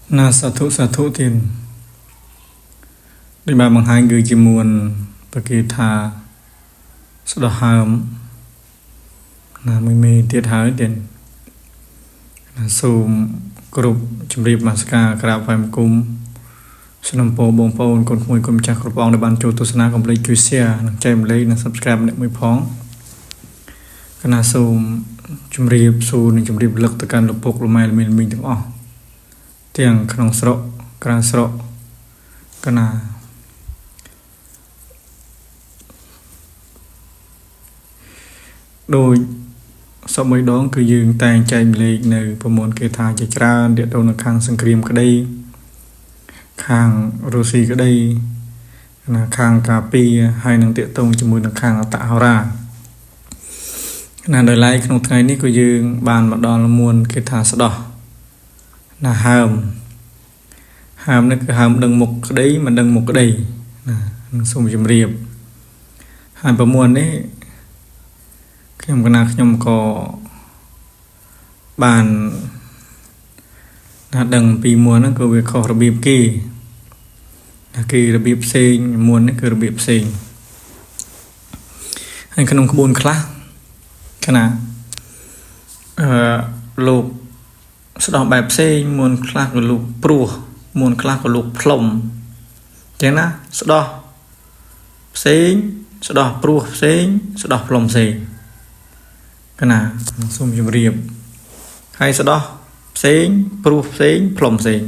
Na satu tiền đi bà bằng hai người chỉ muốn bagi tha sudah ham na mimi tiệt hái tiền na sum group chấm riệp maska kra phai kum sunam po bong po con mui kum chak rupong để ban chu tu sana complete chu share nang chay lấy na subscribe để mui phong kana sum chấm riệp su nang chấm riệp lực tất cả lục bộc lục mai mìnhទាំងអស់ទាំងក្នុងស្រុកក្រៅស្រុកកណាដោយសពមួយដងគឺយើងតែងចែកម្លែកនៅប្រមូលគេថាជាច្រើនទាក់ទងនឹងខាងសង្គ្រាមក្តីខាងរុស្ស៊ីក្តីណាខាងកាពីហើយនឹងទាក់ទងជាមួយនឹងខាងអតហោរាណាដោយឡែកក្នុងថ្ងៃនេះក៏យើងបានមកដល់មួនគេថាស្ដោះណាហើមនេះគឺហើមដឹងមុខក្តីមិនដឹងមុខក្តីណានឹងសូមជម្រាបហើយប្រមូលនេះខ្ញុំក៏បានណាដឹងពីមួនហ្នឹងក៏វាខុសរបៀបគេណាគេរបៀបផ្សេងមួននេះគឺរបៀបផ្សេងហើយក្នុងក្បួនខ្លះខណៈលោកស្ដោះបែបផ្សេងមួនខ្លះក៏លោកព្រោះមួនខ្លះក៏លោកផ្លុំចឹងណាស្ដោះផ្សេងស្ដោះព្រោះផ្សេងស្ដោះផ្លុំផ្សេងកណាសូមជម្រាបហើយស្ដោះផ្សេងព្រោះផ្សេងផ្លុំផ្សេង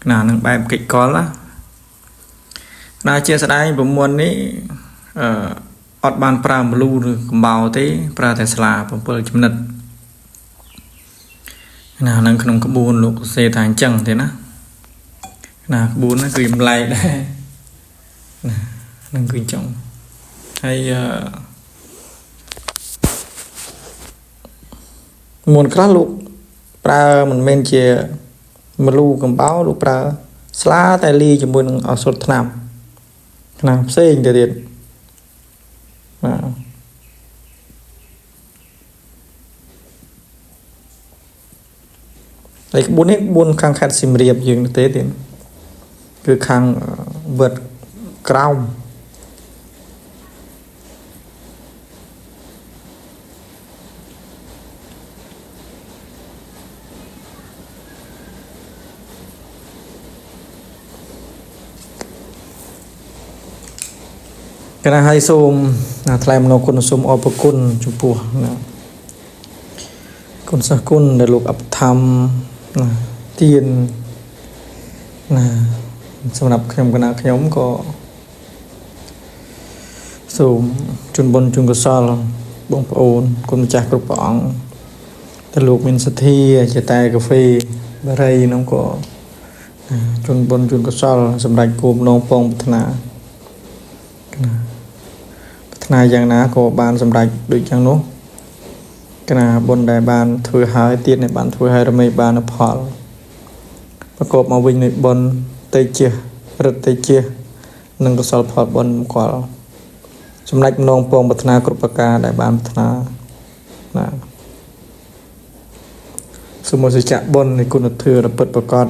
កណានឹងបែបកិច្ចកលណាជាស្ដែងប្រមូលនេះអត់បានប្រើមលូឬកំបោទេប្រើតែស្លា7ចំណិតណានឹងក្នុងក្បួនលោកសេថាអញ្ចឹងទេណាក្បួនហ្នឹងគឺចម្លែកដែរណានឹងគឺអញ្ចឹងហើយមុនខ្លះលោកប្រើមិនមែនជាមលូកំបោលោកប្រើស្លាតែលីជាមួយនឹងអសុទ្ធថ្នាំផ្សេងទៅទៀតហើយក្បួននេះក្បួនខាងខេត្តសៀមរាបយើងទេទៀតគឺខាងវត្តក្រោមកណាឲ្យសូមថ្លែងអំណរគុណសូមអរគុណចំពោះគុណសិស្សគុណដែលលោកអបធម្មទានសម្រាប់ខ្ញុំគណៈខ្ញុំក៏សូមជូនបុណ្យជូនកុសលបងប្អូនគុណម្ចាស់គ្រប់ព្រះអង្គដែលលោកមានសទ្ធាជាតែកាហ្វេបារីនោះក៏ជូនបុណ្យជូនកុសលសម្រាប់គោលបំណងពងប្រាថ្នាយ៉ាងណាក៏បានសម្រេចដូចយ៉ាងនោះកណាបុណ្យដែលបានធ្វើហើយទៀតនេះបានធ្វើហើយរមែងបានផលប្រកបមកវិញនៃបុណ្យតេជះរិទ្ធតេជះនិងកុសលផលបុណ្យមង្គលសម្រេចម្ដងពងប្រាថ្នាគ្រប់ប្រការដែលបានប្រាថ្នាណាសូមសច្ចៈបុណ្យនៃគុណធម៌រពិតប្រកប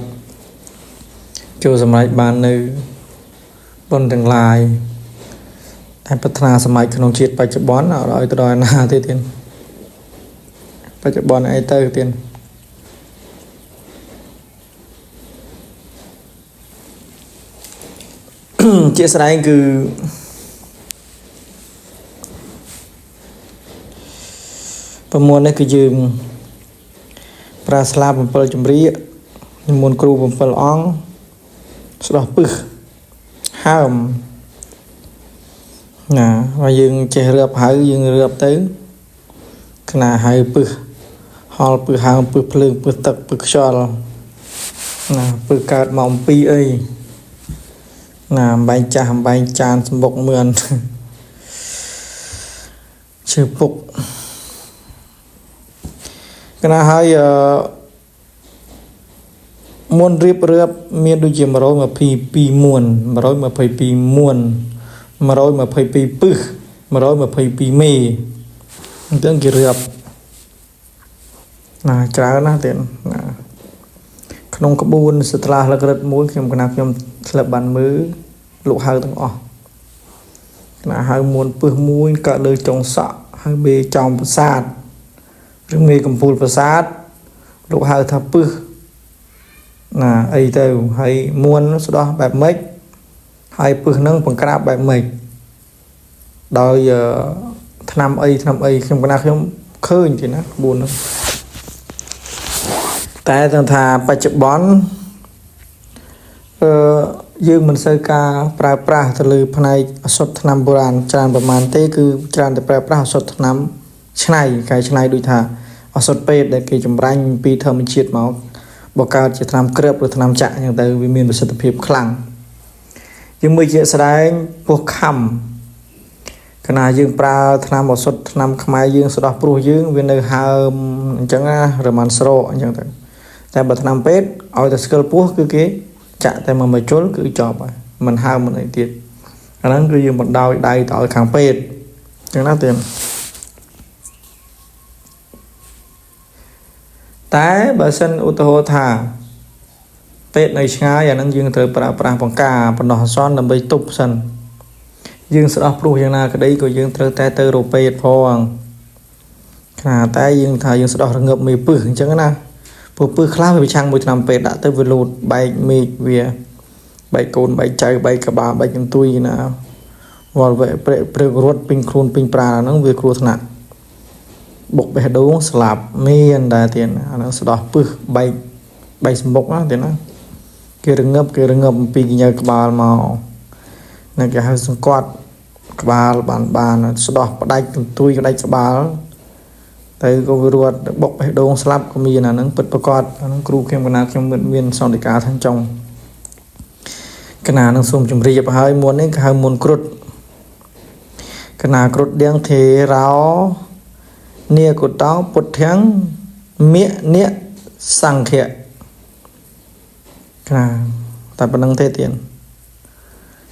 ចូលសម្រេចបាននៅបុណ្យទាំងឡាយតែប្រាថ្នាសម័យក្នុងជាតិបច្ចុប្បន្នឲ្យទៅដល់ណាទេទៀតបច្ចុប្បន្នអីទៅទៀតជាស្ដែងគឺប្រមូលនេះគឺយើងប្រើស្លា7ចម្រៀកនិមន្តគ្រូ7អង្គស្ដោះពឹសហើមណាហើយយើងចេះរឿបហៅយើងរឿបទៅខ្នាហៅពឹសហល់ពឹសហើមពឹសភ្លើងពឹសទឹកពឹសខ្យល់ណាពឹសកើតមកអំពីអីណាអំបែងចាស់អំបែងចានសម្បុកមឿនជើពុកកណាហើយមុនរៀបរឿបមានដូចជា122មួន122មួន122ពឹស122មេអញ្ចឹងគេរឿប ច្រើនណាស់ទៀតណាក្នុងក្បួនសត្រាលក្រិតមួយខ្ញុំកណាខ្ញុំស្លាប់បានមើលលោកហៅទាំងអស់ណាហៅមួនពឹសមួយកើតលើចុងសក់ហើយបេចោមប្រាសាទឬមេកំពូលប្រាសាទលោកហៅថាពឹសណាអីទៅហើយមួនស្ដោះបែបម៉េចហើយពឹសនឹងបង្ក្រាបបែបម៉េចដោយឆ្នាំអីខ្ញុំកណាខ្ញុំឃើញទេណាក្បួនហ្នឹងតែថាបច្ចុប្បន្នយើងមិនសូវការប្រើប្រាស់ទៅលើផ្នែកអសត់ថ្នាំបុរាណច្រើនប្រហែលទេគឺច្រើនតែប្រើប្រាស់អសត់ថ្នាំឆ្នៃកែច្នៃដូចថាអសត់ពេទ្យដែលគេចម្រាញ់ពីធម្មជាតិមកបង្កើតជាថ្នាំគ្រាប់ឬថ្នាំចាក់អញ្ចឹងទៅវាមានប្រសិទ្ធភាពខ្លាំងយើងមើលជាស្ដែងពោះខំគណៈយើងប្រើថ្នាំអសត់ថ្នាំខ្មែរយើងស្ដោះព្រោះយើងវានៅហើមអញ្ចឹងណារមានស្រកអញ្ចឹងទៅតែបើថ្នាំពេទ្យឲ្យតែស្គាល់ពោះគឺគេចាក់តែមួយជុលគឺចប់ហើយមិនហើមមិនអីទៀតអាហ្នឹងគឺយើងបណ្ដោយដៃទៅឲ្យខាងពេទ្យអញ្ចឹងណាទៀតតែបើសិនឧទាហរណ៍ថាពេទ្យនៅឆ្ងាយអាហ្នឹងយើងត្រូវប្រើប្រាស់បង្ការបណ្ដោះអាសន្នដើម្បីទប់សិនយើងស្ដោះព្រោះយ៉ាងណាក្តីក៏យើងត្រូវតែទៅរកពេទ្យផងតែយើងថាយើងស្ដោះរងើបមេពឹសអញ្ចឹងណាពឹសខ្លះវាប្រឆាំងមួយថ្នាំពេទ្យដាក់ទៅវាលូតបែកមេឃវាបែកកូនបែកចៅបែកក្បាលបែកកន្ទុយណាវល់ព្រឹករត់ពេញខ្លួនពេញប្រាហ្នឹងវាគ្រោះថ្នាក់បុកបេះដូងស្លាប់មានដែរទៀតអាហ្នឹងស្ដោះពឹសបែកសម្បុកណាទៀតណាគេរងើបអំពីកញ្ញើក្បាលមកនឹងគេហៅសង្កត់ក្បាលបានស្ដោះផ្ដាច់កន្ទុយផ្ដាច់ក្បាលតែក៏វារត់បុកបេះដូងស្លាប់ក៏មានអាហ្នឹងពិតប្រកបអាហ្នឹងគ្រូខ្ញុំកណាខ្ញុំមានសន្តិការខាងចុងកណានឹងសូមជម្រាបហើយមុននេះគេហៅមុនគ្រុតកណាគ្រុតដៀងទេរោនីកុតោពុទ្ធាំងមេនិសង្ឃៈកណាតែប៉ុណ្្នឹងទេទៀត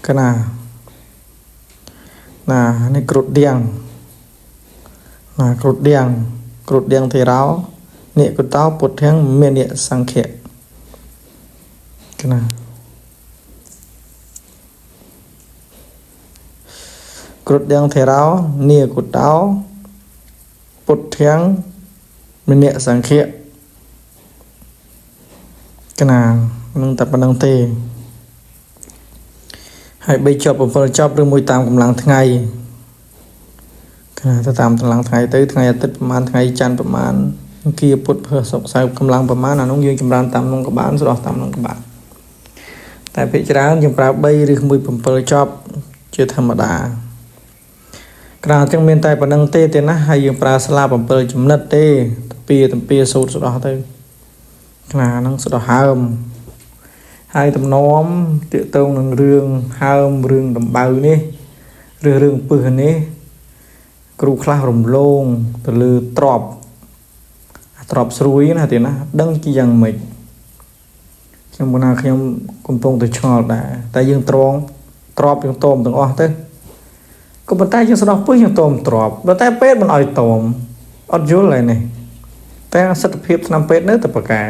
កណានេះគ្រុតដៀងគ្រុតដៀងទេរោនិកុតោពុទ្ធាំងមេនិសង្ឃៈកណាគ្រុតដៀងទេរោនិកុតោពុទ្ធាំងមេនិសង្ឃៈកណានឹងតែប៉ុណ្្នឹងទេហើយ3ចប់7ចប់ឬមួយតាមកម្លាំងថ្ងៃទៅតាមកម្លាំងថ្ងៃទៅថ្ងៃអាទិត្យប្រហែលថ្ងៃច័ន្ទប្រហែលគៀពុទ្ធភើសុកសៅរ៍កម្លាំងប្រហែលអានោះយើងចម្រើនតាមនោះក៏បានស្ដោះតាមនោះក៏បានតែភាគច្រើនយើងប្រើ3ឬមួយ7ចប់ជាធម្មតាក្រៅទាំងមានតែប៉ុណ្្នឹងទេណាហើយយើងប្រើស្លាប7ចំណិតទេទំពាសូត្រស្ដោះទៅខ្នាហ្នឹងស្ដោះហើមហើយតំណមទាក់ទងនឹងរឿងហើមរឿងដំបៅនេះឬរឿងពឹសនេះគ្រូខ្លះរំលងទៅលើទ្របស្រួយណាទៀតណាដឹងជាយ៉ាងម៉េចខ្ញុំគណាខ្ញុំកំពុងតែឆ្ងល់ដែរតែយើងទ្របយើងតមទាំងអស់ទៅក៏ប៉ុន្តែយើងស្ដោះពឹសយើងតមទ្របតែពេទ្យមិនអោយតមអត់យល់ហើយនេះតែសិទ្ធិភាពឆ្នាំពេទ្យនៅតែប្រកែ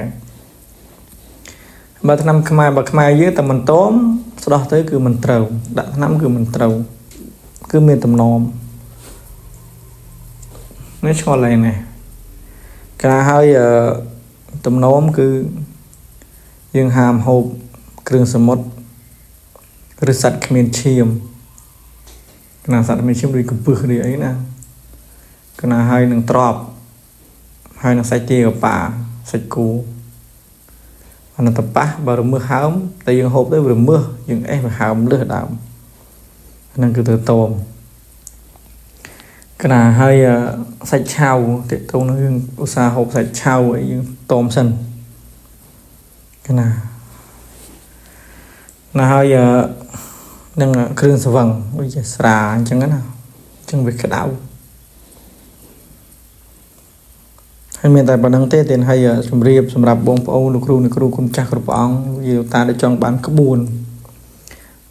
បើឆ្នាំខ្មែរបើខ្មែរយើងតែមិនតមស្ដោះទៅគឺមិនត្រូវដាក់ឆ្នាំគឺមិនត្រូវគឺមានតំណមនេះឆ្ងល់ឡើងនេះការហើយតំណមគឺយើងហាមហូបគ្រឿងសមុទ្រឬសត្វគ្មានឈាមកណាសត្វគ្មានឈាមដូចកំពឹសឬអីណាកណាហើយនឹងទ្របហើយនឹងសាច់ទាកប៉ាសាច់គោអានតប៉ះបើរមើសហើមតែយើងហូបទៅរមើសយើងអេះវាហើមលឹះដើមហ្នឹងគឺទៅតមកណាហើយសាច់ឆៅទាក់ទងនឹងយើងឧស្សាហ៍ហូបសាច់ឆៅអីយើងតមសិនកណាហើយនឹងគ្រឿងស្វឹងដូចជាស្រាអញ្ចឹងណាអញ្ចឹងវាក្តៅហើយមានតែប៉ុណ្្នឹងទេទៀតហើយជម្រាបសម្រាប់បងប្អូនលោកគ្រូអ្នកគ្រូគុំចាស់គ្រប់ព្រះអង្គយាតាដែលចង់បានក្បួន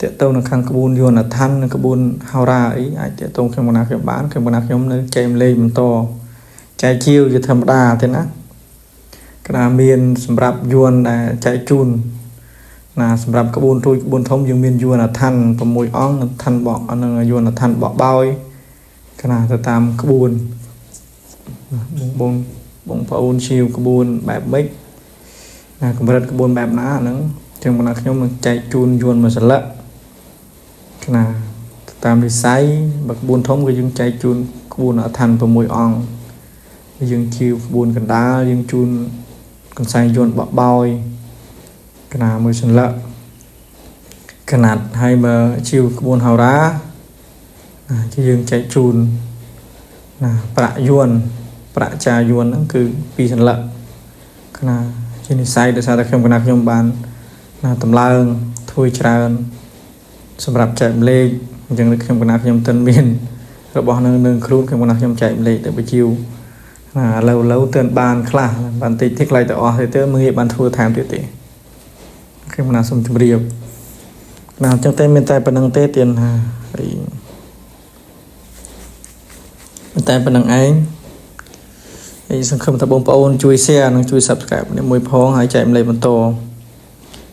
តាក់ទងនៅខាងក្បួនយន្តឋាននិងក្បួនហោរាអីអាចតាក់ទងខ្ញុំបានខ្ញុំនៅចែកម្លេចបន្តចែកជាវជាធម្មតាទេណា cái nào miền sầm rạp yuan là chạy chun là sầm rạp cái buôn thông dương miền yuan là than và mùi ong than bọ anh là yuan là than bọ bao cái nào ta tam cái buôn phun chiều cái buôn bẹp bích là cái vật cái buôn bẹp ná nữa chừng mà nhóm mình chạy chun yuan mà sờ lợ cái nào tam đi sấy và cái buôn thông cái dương chạy chun cái buôn ở than và mùi ong dương chiều buôn cần đá dương chun còn sai yuan bọ bao cái nào mới sờ lợ cái nào hay mà chiều cái buôn hào đá chứ dương chạy chun là bạ yuan bạ trà yuan nó cứ pi sần lợ cái nào trên này sai để sao ta không có nạp trong bàn là tầm lao thôi trà sầm rạp chạy lên chẳng được không có nạp trong tân miền rồi bỏ nương khuôn không có nạp trong chạy lên để buổi chiều là lâu tên bàn khla bàn tịch thích lạiต่อthì tới mười bàn thua tham tuyệt tỷ không có nạp xong chụp riêng nào trong tay miền tây phần năng tết tiền tại phần năng ấyสำคัญถ้าบงปอนช่วยแชร์ช่วย subscribe เนี่ยมวยพ้องหายใจมันเลยมันโต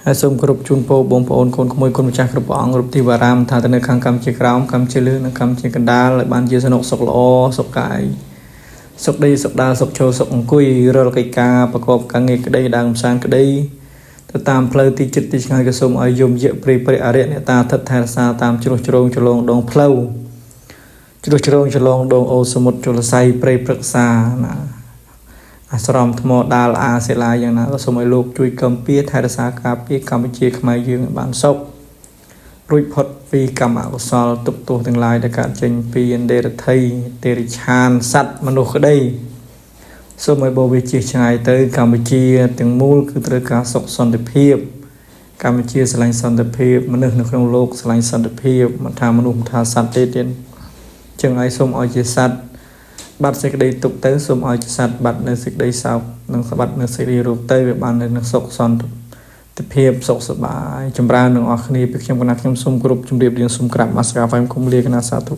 ให้สมกรุบจุนโปบงปอนคนขโมยคนมาจากกระป๋องกรุบที่วารามทาตะเนคังคำเชี่ยกราวคำเชี่ยลื่นคำเชี่ยกันดาเลยบ้านเชี่ยสนุกสกล้อสกกายสกดีสกดาสกโชสกกุยเรือไก่กาประกอบกังเงกได้ดังสานก็ได้แต่ตามเพลย์ที่จิตที่งานกระสมอายุเยอะปริอาเรนเนี่ยตาทัดแทนซาตามจุลงดองเพลย์จุลงดองโอสมุดจุลไซปริปรึกษานะสรอมธมดาลอาเซลาอย่างนั้นก็สมัยโลกจุยกำเปียไทยรักษากาเปียกำเปียขมายยืงบ้านศพรุ่ยพดปีกำอักษรตุกตัวทั้งหลายในการเจนปีนเดรไทยเตริชานสัตว์มนุษย์ก็ได้สมัยโบวิจิชายเตยกำเปียถึงมูลคือตรการศกสันติเพียบกำเปียสลายสันติเพียบมนุษย์ในโลกโลกสลายสันติเพียบมันทำมนุษย์ทาสัตว์เด่นจึงไอสมอจิสัตบัตรสิกได้ตุกเตอสมอจิสัตบัตรในสิกได้สาวนังสบัตรในสิกได้รูปเตยแบบอันในนักศกสันติเพียบศกสบายจำราหนึ่งออกนี้เป็นเพียงขนาดเพียงสมกรุบจำเรียบเรียงสมกราบมาสกาไฟคมเรียกนาสาธุ